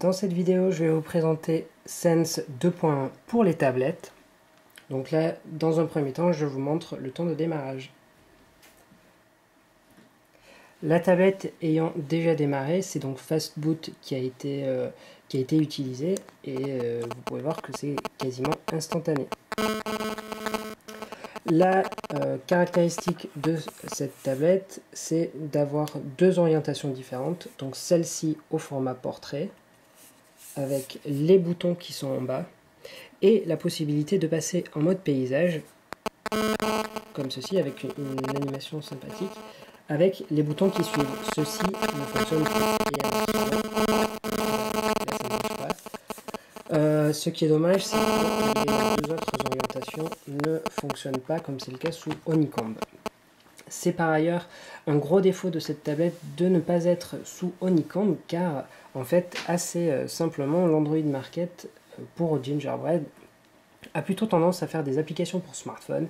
Dans cette vidéo, je vais vous présenter Sense 2.1 pour les tablettes. Donc là, dans un premier temps, je vous montre le temps de démarrage. La tablette ayant déjà démarré, c'est donc Fastboot qui a été utilisé et vous pouvez voir que c'est quasiment instantané. La caractéristique de cette tablette, c'est d'avoir deux orientations différentes. Donc celle-ci au format portrait, avec les boutons qui sont en bas, et la possibilité de passer en mode paysage, comme ceci, avec une animation sympathique, avec les boutons qui suivent. Ceci ne fonctionne pas. Ce qui est dommage, c'est que les deux autres orientations ne fonctionnent pas, comme c'est le cas sous Honeycomb. C'est par ailleurs un gros défaut de cette tablette de ne pas être sous Honeycomb, car en fait, assez simplement, l'Android Market pour Gingerbread a plutôt tendance à faire des applications pour smartphone,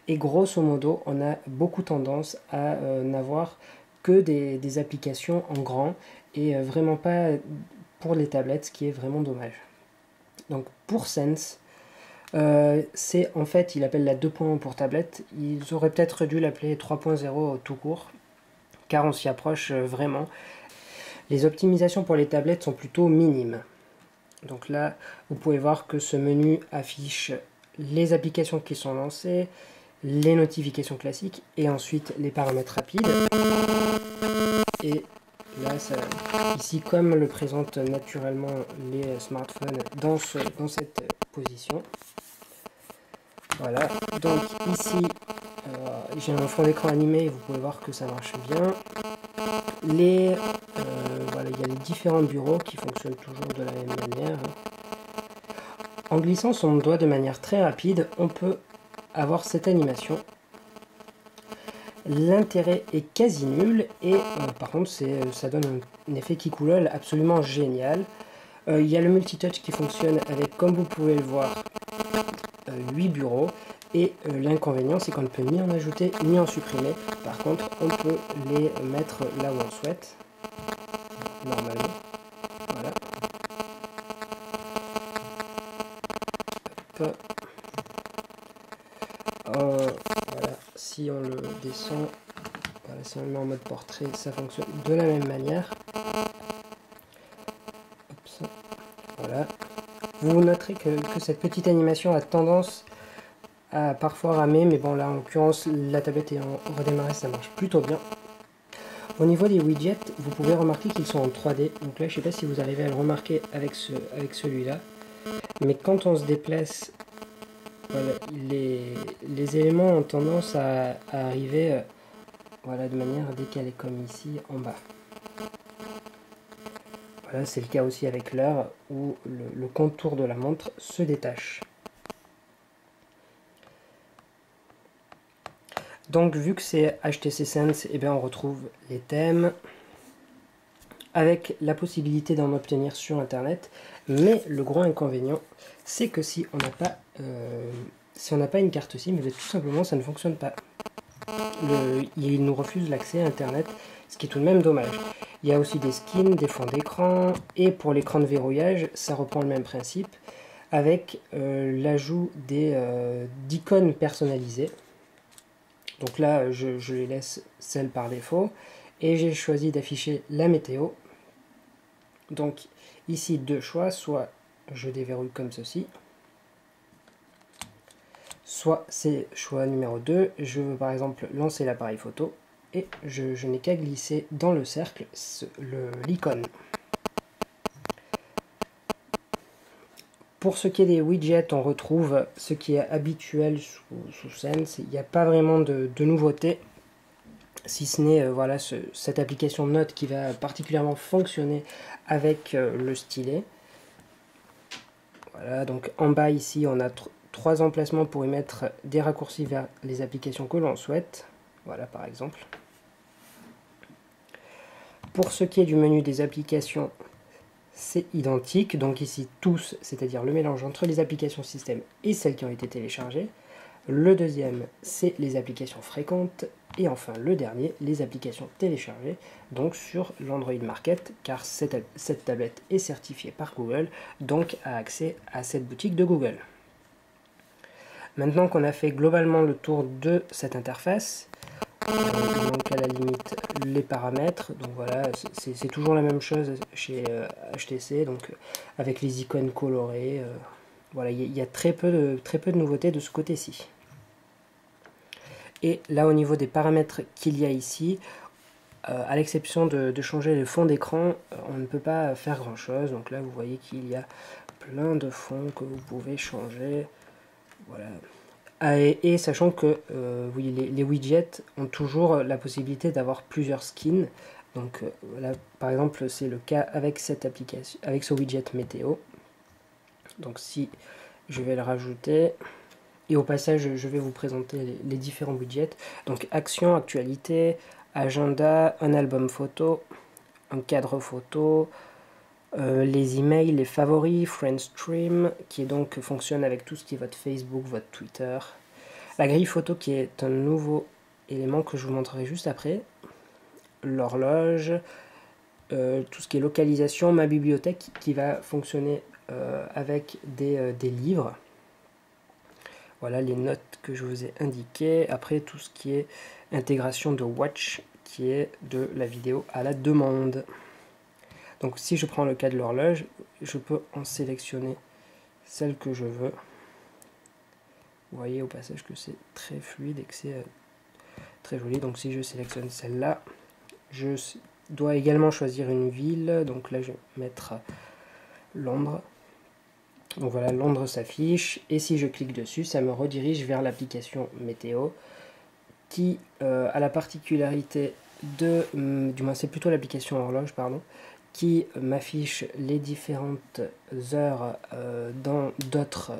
et grosso modo, on a beaucoup tendance à n'avoir que des applications en grand, et vraiment pas pour les tablettes, ce qui est vraiment dommage. Donc pour Sense, c'est en fait, il appelle la 2.1 pour tablette, ils auraient peut-être dû l'appeler 3.0 tout court, car on s'y approche vraiment. Les optimisations pour les tablettes sont plutôt minimes. Donc là, vous pouvez voir que ce menu affiche les applications qui sont lancées, les notifications classiques, et ensuite les paramètres rapides. Et là, ici, comme le présentent naturellement les smartphones dans cette position. Voilà, donc ici, j'ai un fond d'écran animé, et vous pouvez voir que ça marche bien. Voilà, il y a les différents bureaux qui fonctionnent toujours de la même manière. En glissant son doigt de manière très rapide, on peut avoir cette animation. L'intérêt est quasi nul et par contre ça donne un effet qui coulole absolument génial. Il y a le multitouch qui fonctionne avec, comme vous pouvez le voir, 8 bureaux. Et l'inconvénient, c'est qu'on ne peut ni en ajouter ni en supprimer. Par contre, on peut les mettre là où on souhaite, normalement. Voilà. Voilà. Si on le descend, voilà, si on le met en mode portrait, ça fonctionne de la même manière. Hop, voilà. Vous noterez que cette petite animation a tendance à parfois ramer, mais bon là en l'occurrence la tablette est en redémarré, ça marche plutôt bien. Au niveau des widgets, vous pouvez remarquer qu'ils sont en 3D, donc là je ne sais pas si vous arrivez à le remarquer avec celui-là, mais quand on se déplace, voilà, les éléments ont tendance à arriver voilà, de manière décalée, comme ici en bas. Voilà, c'est le cas aussi avec l'heure, où le contour de la montre se détache. Donc vu que c'est HTC Sense, eh bien, on retrouve les thèmes, avec la possibilité d'en obtenir sur internet, mais le gros inconvénient, c'est que si on n'a pas une carte SIM, tout simplement ça ne fonctionne pas. Il nous refuse l'accès à internet, ce qui est tout de même dommage. Il y a aussi des skins, des fonds d'écran, et pour l'écran de verrouillage, ça reprend le même principe, avec l'ajout d'icônes personnalisées. Donc là, je les laisse celles par défaut, et j'ai choisi d'afficher la météo. Donc ici, deux choix, soit je déverrouille comme ceci, soit c'est choix numéro 2, je veux par exemple lancer l'appareil photo, et je n'ai qu'à glisser dans le cercle l'icône. Pour ce qui est des widgets, on retrouve ce qui est habituel sous Sense. Il n'y a pas vraiment de nouveauté, si ce n'est voilà, cette application Note qui va particulièrement fonctionner avec le stylet. Voilà, donc en bas ici, on a trois emplacements pour y mettre des raccourcis vers les applications que l'on souhaite. Voilà, par exemple. Pour ce qui est du menu des applications, c'est identique. Donc ici, tous, c'est-à-dire le mélange entre les applications système et celles qui ont été téléchargées. Le deuxième, c'est les applications fréquentes. Et enfin le dernier, les applications téléchargées, donc sur l'Android Market, car cette tablette est certifiée par Google, donc a accès à cette boutique de Google. Maintenant qu'on a fait globalement le tour de cette interface, il manque à la limite les paramètres, donc voilà, c'est toujours la même chose chez HTC, donc avec les icônes colorées, voilà, il y a très peu de nouveautés de ce côté-ci. Et là, au niveau des paramètres qu'il y a ici, à l'exception de changer le fond d'écran, on ne peut pas faire grand chose. Donc là, vous voyez qu'il y a plein de fonds que vous pouvez changer. Voilà. Et sachant que oui, les widgets ont toujours la possibilité d'avoir plusieurs skins. Donc là, par exemple, c'est le cas avec cette application, avec ce widget météo. Donc si je vais le rajouter, et au passage, je vais vous présenter les différents widgets. Donc action, actualité, agenda, un album photo, un cadre photo, les emails, les favoris, FriendStream, qui donc fonctionne avec tout ce qui est votre Facebook, votre Twitter. La grille photo qui est un nouveau élément que je vous montrerai juste après. L'horloge, tout ce qui est localisation, ma bibliothèque qui va fonctionner avec des livres. Voilà les notes que je vous ai indiquées. Après, tout ce qui est intégration de Watch, qui est de la vidéo à la demande. Donc si je prends le cas de l'horloge, je peux en sélectionner celle que je veux. Vous voyez au passage que c'est très fluide et que c'est très joli. Donc si je sélectionne celle-là, je dois également choisir une ville. Donc là, je vais mettre Londres. Donc voilà, Londres s'affiche, et si je clique dessus, ça me redirige vers l'application météo, qui a la particularité de, du moins c'est plutôt l'application horloge, pardon, qui m'affiche les différentes heures dans d'autres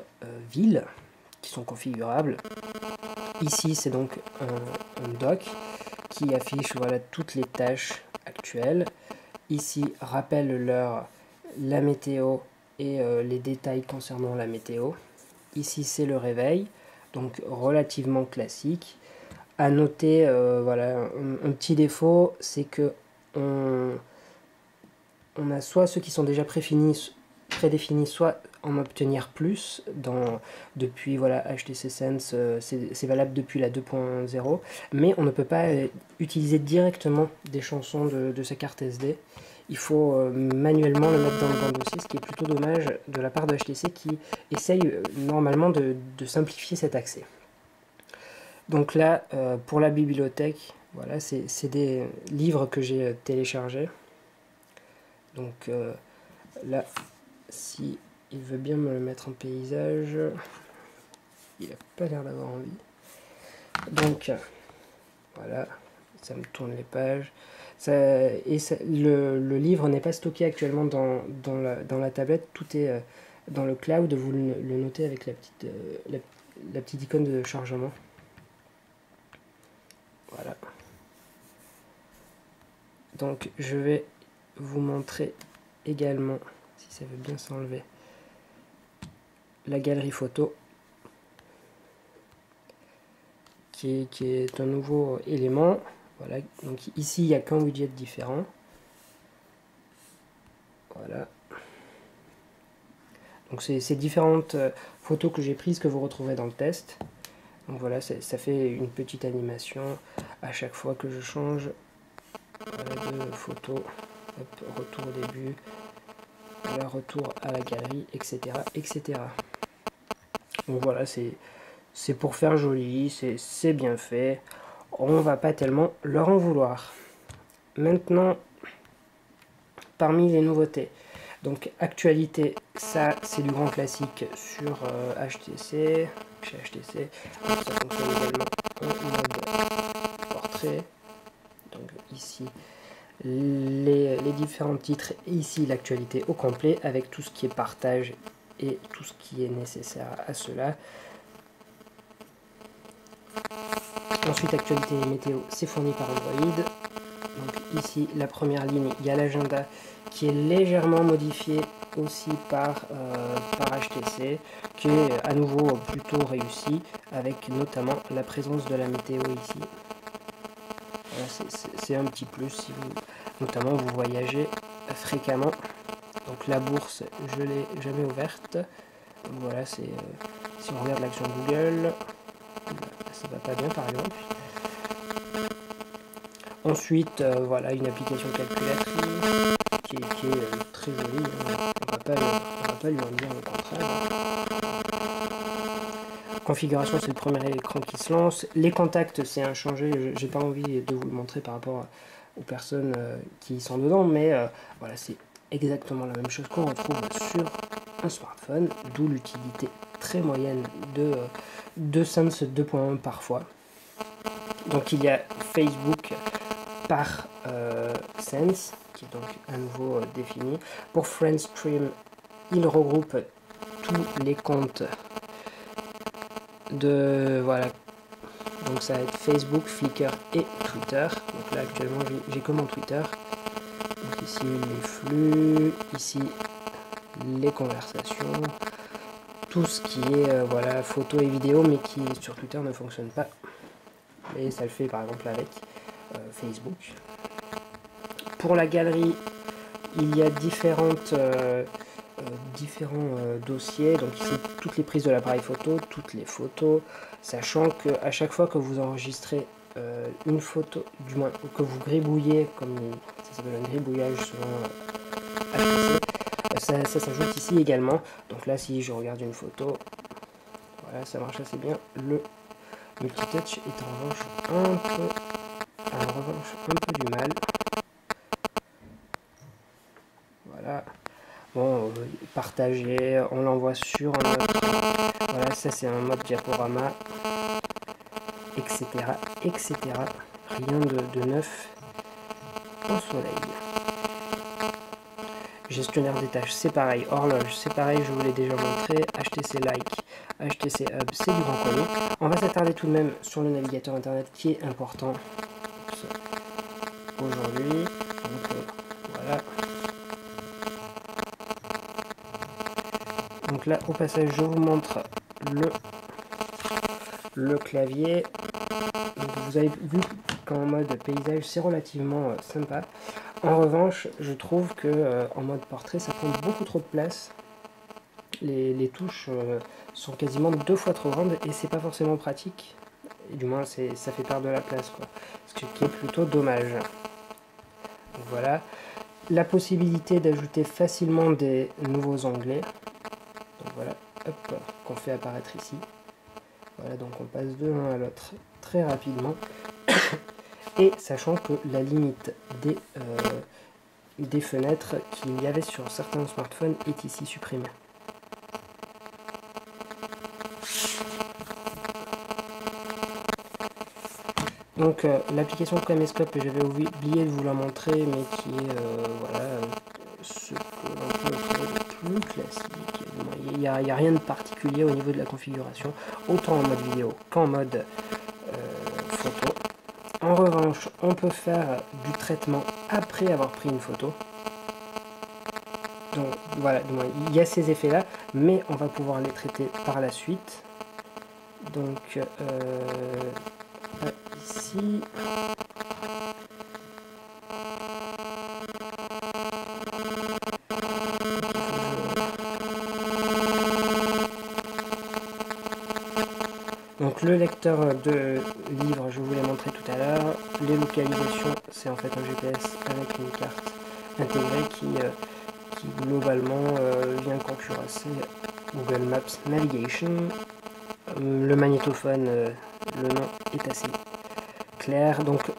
villes, qui sont configurables. Ici, c'est donc un doc qui affiche voilà, toutes les tâches actuelles. Ici, rappelle l'heure, la météo, et les détails concernant la météo. Ici c'est le réveil, donc relativement classique. À noter, voilà, un petit défaut, c'est que on a soit ceux qui sont déjà prédéfinis, soit en obtenir plus depuis voilà, HTC Sense, c'est valable depuis la 2.0, mais on ne peut pas utiliser directement des chansons de sa carte SD. Il faut manuellement le mettre dans le dossier, ce qui est plutôt dommage de la part de HTC qui essaye normalement de simplifier cet accès. Donc là, pour la bibliothèque, voilà, c'est des livres que j'ai téléchargés. Donc là, si il veut bien me le mettre en paysage, il n'a pas l'air d'avoir envie. Donc voilà, ça me tourne les pages. Le livre n'est pas stocké actuellement dans la tablette, tout est dans le cloud, vous le notez avec la petite icône de chargement. Voilà. Donc je vais vous montrer également, si ça veut bien s'enlever, la galerie photo, qui est un nouveau élément. Voilà, donc ici il n'y a qu'un widget différent. Voilà. Donc c'est ces différentes photos que j'ai prises que vous retrouverez dans le test. Donc voilà, ça fait une petite animation à chaque fois que je change de photo. Hop, retour au début, voilà, retour à la galerie, etc. etc. Donc voilà, c'est pour faire joli, c'est bien fait. On va pas tellement leur en vouloir. Maintenant, parmi les nouveautés, donc actualité, ça c'est du grand classique sur HTC, chez HTC. Donc, ça fonctionne également en mode portrait. Donc ici les différents titres, et ici l'actualité au complet avec tout ce qui est partage et tout ce qui est nécessaire à cela. Ensuite, actualité et météo, c'est fourni par Android. Donc ici, la première ligne, il y a l'agenda qui est légèrement modifié aussi par HTC, qui est à nouveau plutôt réussi, avec notamment la présence de la météo ici. Voilà, c'est un petit plus si vous, notamment vous voyagez fréquemment. Donc la bourse, je l'ai jamais ouverte. Voilà, c'est si on regarde l'action Google, ça va pas bien par exemple. Ensuite, voilà une application calculatrice qui est très jolie. Hein. On va pas lui en dire le contraire. Configuration, c'est le premier écran qui se lance. Les contacts, c'est inchangé. J'ai pas envie de vous le montrer par rapport aux personnes qui sont dedans, mais voilà, c'est exactement la même chose qu'on retrouve sur un smartphone, d'où l'utilité très moyenne de Sense 2.1 parfois. Donc il y a Facebook par Sense, qui est donc à nouveau défini. Pour Friendstream, il regroupe tous les comptes de, voilà, donc ça va être Facebook, Flickr et Twitter. Donc là actuellement j'ai que mon Twitter. Donc ici les flux, ici les conversations, tout ce qui est voilà, photos et vidéos, mais qui sur Twitter ne fonctionne pas. Et ça le fait par exemple avec Facebook. Pour la galerie, il y a différents dossiers. Donc ici toutes les prises de l'appareil photo, toutes les photos, sachant que à chaque fois que vous enregistrez une photo, du moins que vous gribouillez, comme ça s'appelle un gribouillage selon HTC, ça s'ajoute ici également. Donc là, si je regarde une photo, voilà, ça marche assez bien. Le multitouch est en revanche un peu du mal. Voilà. Bon, partager, on l'envoie sur un autre. Voilà, ça c'est un mode diaporama, etc., etc. Rien de neuf au soleil. Gestionnaire des tâches, c'est pareil. Horloge, c'est pareil, je vous l'ai déjà montré. HTC Like, HTC Hub, c'est du grand connu. On va s'attarder tout de même sur le navigateur internet qui est important aujourd'hui. Donc voilà. Donc là, au passage, je vous montre le clavier. Donc vous avez vu qu'en mode paysage, c'est relativement sympa. En revanche, je trouve que en mode portrait, ça prend beaucoup trop de place. Les touches sont quasiment 2 fois trop grandes et c'est pas forcément pratique. Et du moins, ça fait perdre de la place, quoi. Ce qui est plutôt dommage. Donc voilà. La possibilité d'ajouter facilement des nouveaux onglets. Donc voilà, hop, qu'on fait apparaître ici. Voilà, donc on passe de l'un à l'autre très rapidement. Et sachant que la limite des fenêtres qu'il y avait sur certains smartphones est ici supprimée. Donc l'application Caméscope, j'avais oublié de vous la montrer, mais qui est voilà, ce que l'on peut trouver de plus classique. Il n'y a rien de particulier au niveau de la configuration, autant en mode vidéo qu'en mode photo. En revanche, on peut faire du traitement après avoir pris une photo. Donc voilà, il y a ces effets-là, mais on va pouvoir les traiter par la suite. Donc ici. Donc le lecteur de livres, je vous l'ai montré tout à l'heure. Les localisations, c'est en fait un GPS avec une carte intégrée qui globalement vient concurrencer Google Maps Navigation. Le magnétophone, le nom est assez clair. Donc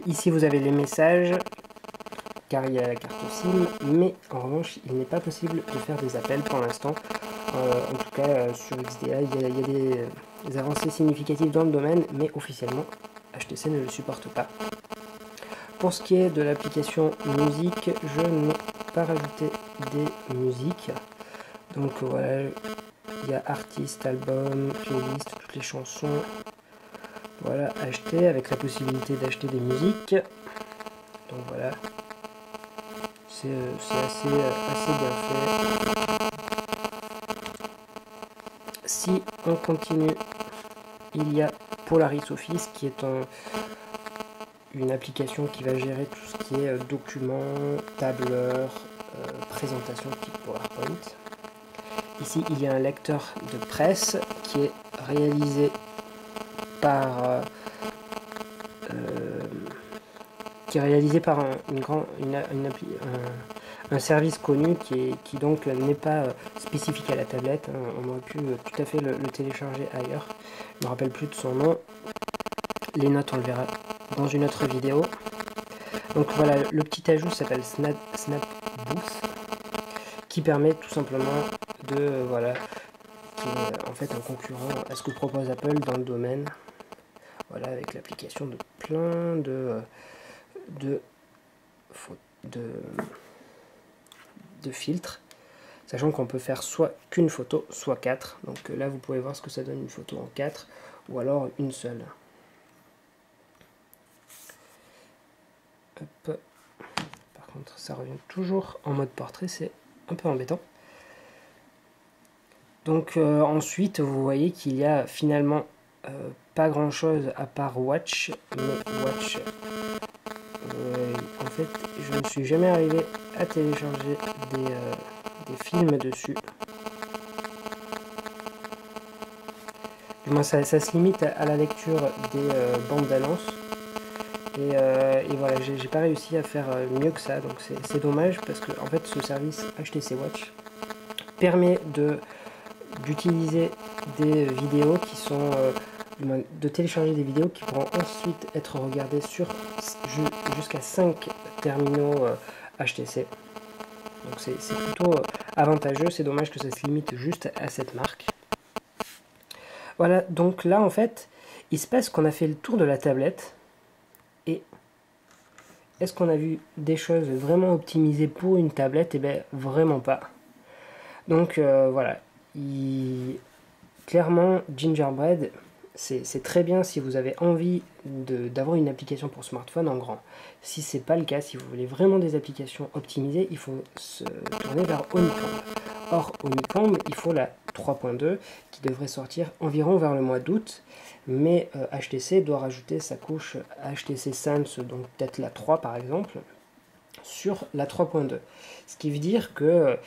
ici vous avez les messages, car il y a la carte SIM, mais en revanche il n'est pas possible de faire des appels pour l'instant. En tout cas sur XDA il y a des avancées significatives dans le domaine, mais officiellement HTC ne le supporte pas. Pour ce qui est de l'application musique, je n'ai pas rajouté des musiques. Donc voilà, il y a artiste, album, playlist, toutes les chansons. Voilà, acheter avec la possibilité d'acheter des musiques. Donc voilà, c'est assez bien fait. Si on continue, il y a Polaris Office qui est une application qui va gérer tout ce qui est documents, tableur, présentation type PowerPoint. Ici, il y a un lecteur de presse qui est réalisé par un service connu qui donc n'est pas spécifique à la tablette. On aurait pu tout à fait le télécharger ailleurs. Je ne me rappelle plus de son nom. Les notes, on le verra dans une autre vidéo. Donc voilà, le petit ajout s'appelle SnapBooth, qui permet tout simplement de, voilà, qui est en fait un concurrent à ce que propose Apple dans le domaine. Voilà, avec l'application de plein de filtres, sachant qu'on peut faire soit qu'une photo, soit 4. Donc là, vous pouvez voir ce que ça donne une photo en 4, ou alors une seule. Hop. Par contre, ça revient toujours en mode portrait, c'est un peu embêtant. Donc ensuite, vous voyez qu'il y a finalement pas grand chose à part Watch, mais Watch, en fait, je ne suis jamais arrivé à télécharger des films dessus. Du moins, ça se limite à la lecture des bandes d'annonces. Et voilà, j'ai pas réussi à faire mieux que ça, donc c'est dommage parce que en fait, ce service HTC Watch permet d'utiliser des vidéos qui sont de télécharger des vidéos qui pourront ensuite être regardées sur jusqu'à 5 terminaux HTC. Donc c'est plutôt avantageux, c'est dommage que ça se limite juste à cette marque. Voilà, donc là en fait, il se passe qu'on a fait le tour de la tablette. Et est-ce qu'on a vu des choses vraiment optimisées pour une tablette? Eh bien, vraiment pas. Donc voilà, clairement, Gingerbread, c'est très bien si vous avez envie d'avoir une application pour smartphone en grand. Si c'est pas le cas, si vous voulez vraiment des applications optimisées, il faut se tourner vers Honeycomb. Or, Honeycomb, il faut la 3.2 qui devrait sortir environ vers le mois d'août, mais HTC doit rajouter sa couche HTC Sense, donc peut-être la 3 par exemple, sur la 3.2. Ce qui veut dire que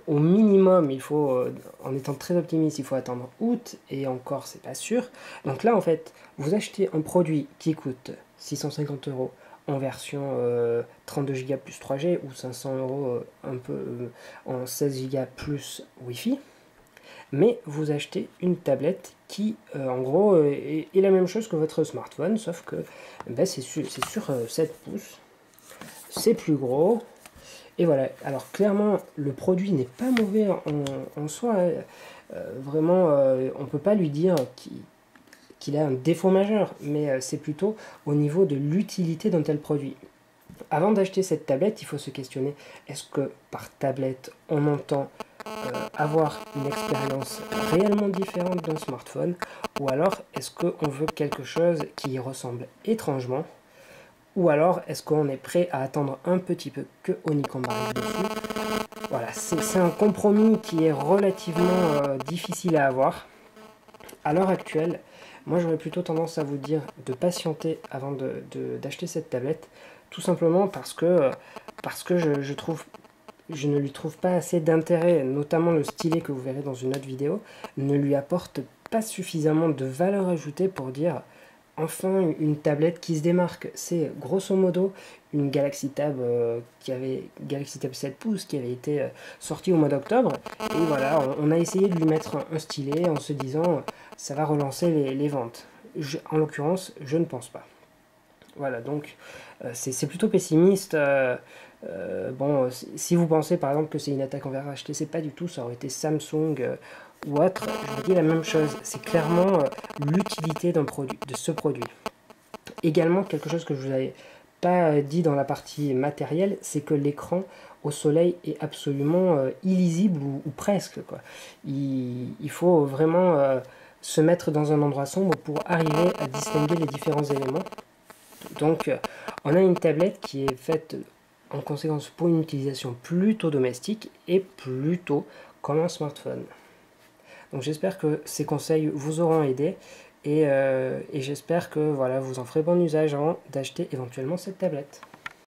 au minimum, il faut, en étant très optimiste, il faut attendre août, et encore, c'est pas sûr. Donc là, en fait, vous achetez un produit qui coûte 650 € en version 32 Go plus 3G, ou 500 € un peu en 16 Go plus Wi-Fi, mais vous achetez une tablette qui, en gros, est la même chose que votre smartphone, sauf que ben, c'est sur 7 pouces, c'est plus gros. Et voilà, alors clairement, le produit n'est pas mauvais en soi. Vraiment, on ne peut pas lui dire qu'il a un défaut majeur, mais c'est plutôt au niveau de l'utilité d'un tel produit. Avant d'acheter cette tablette, il faut se questionner, est-ce que par tablette, on entend avoir une expérience réellement différente d'un smartphone, ou alors est-ce qu'on veut quelque chose qui y ressemble étrangement? Ou alors, est-ce qu'on est prêt à attendre un petit peu que Honeycomb arrive dessus? Voilà, c'est un compromis qui est relativement difficile à avoir. À l'heure actuelle, moi j'aurais plutôt tendance à vous dire de patienter avant d'acheter cette tablette, tout simplement parce que je ne lui trouve pas assez d'intérêt, notamment le stylet que vous verrez dans une autre vidéo, ne lui apporte pas suffisamment de valeur ajoutée pour dire... Enfin, une tablette qui se démarque. C'est grosso modo une Galaxy Tab Galaxy Tab 7 pouces qui avait été sortie au mois d'octobre. Et voilà, on a essayé de lui mettre un stylet en se disant ça va relancer les ventes. En l'occurrence, je ne pense pas. Voilà, donc c'est plutôt pessimiste. Bon, si vous pensez par exemple que c'est une attaque envers HTC, pas du tout, ça aurait été Samsung ou autre, je vous dis la même chose, c'est clairement l'utilité de ce produit. Également, quelque chose que je vous avais pas dit dans la partie matérielle, c'est que l'écran au soleil est absolument illisible ou presque, quoi. Il faut vraiment se mettre dans un endroit sombre pour arriver à distinguer les différents éléments. Donc on a une tablette qui est faite en conséquence pour une utilisation plutôt domestique et plutôt comme un smartphone. Donc j'espère que ces conseils vous auront aidé et j'espère que voilà, vous en ferez bon usage avant d'acheter éventuellement cette tablette.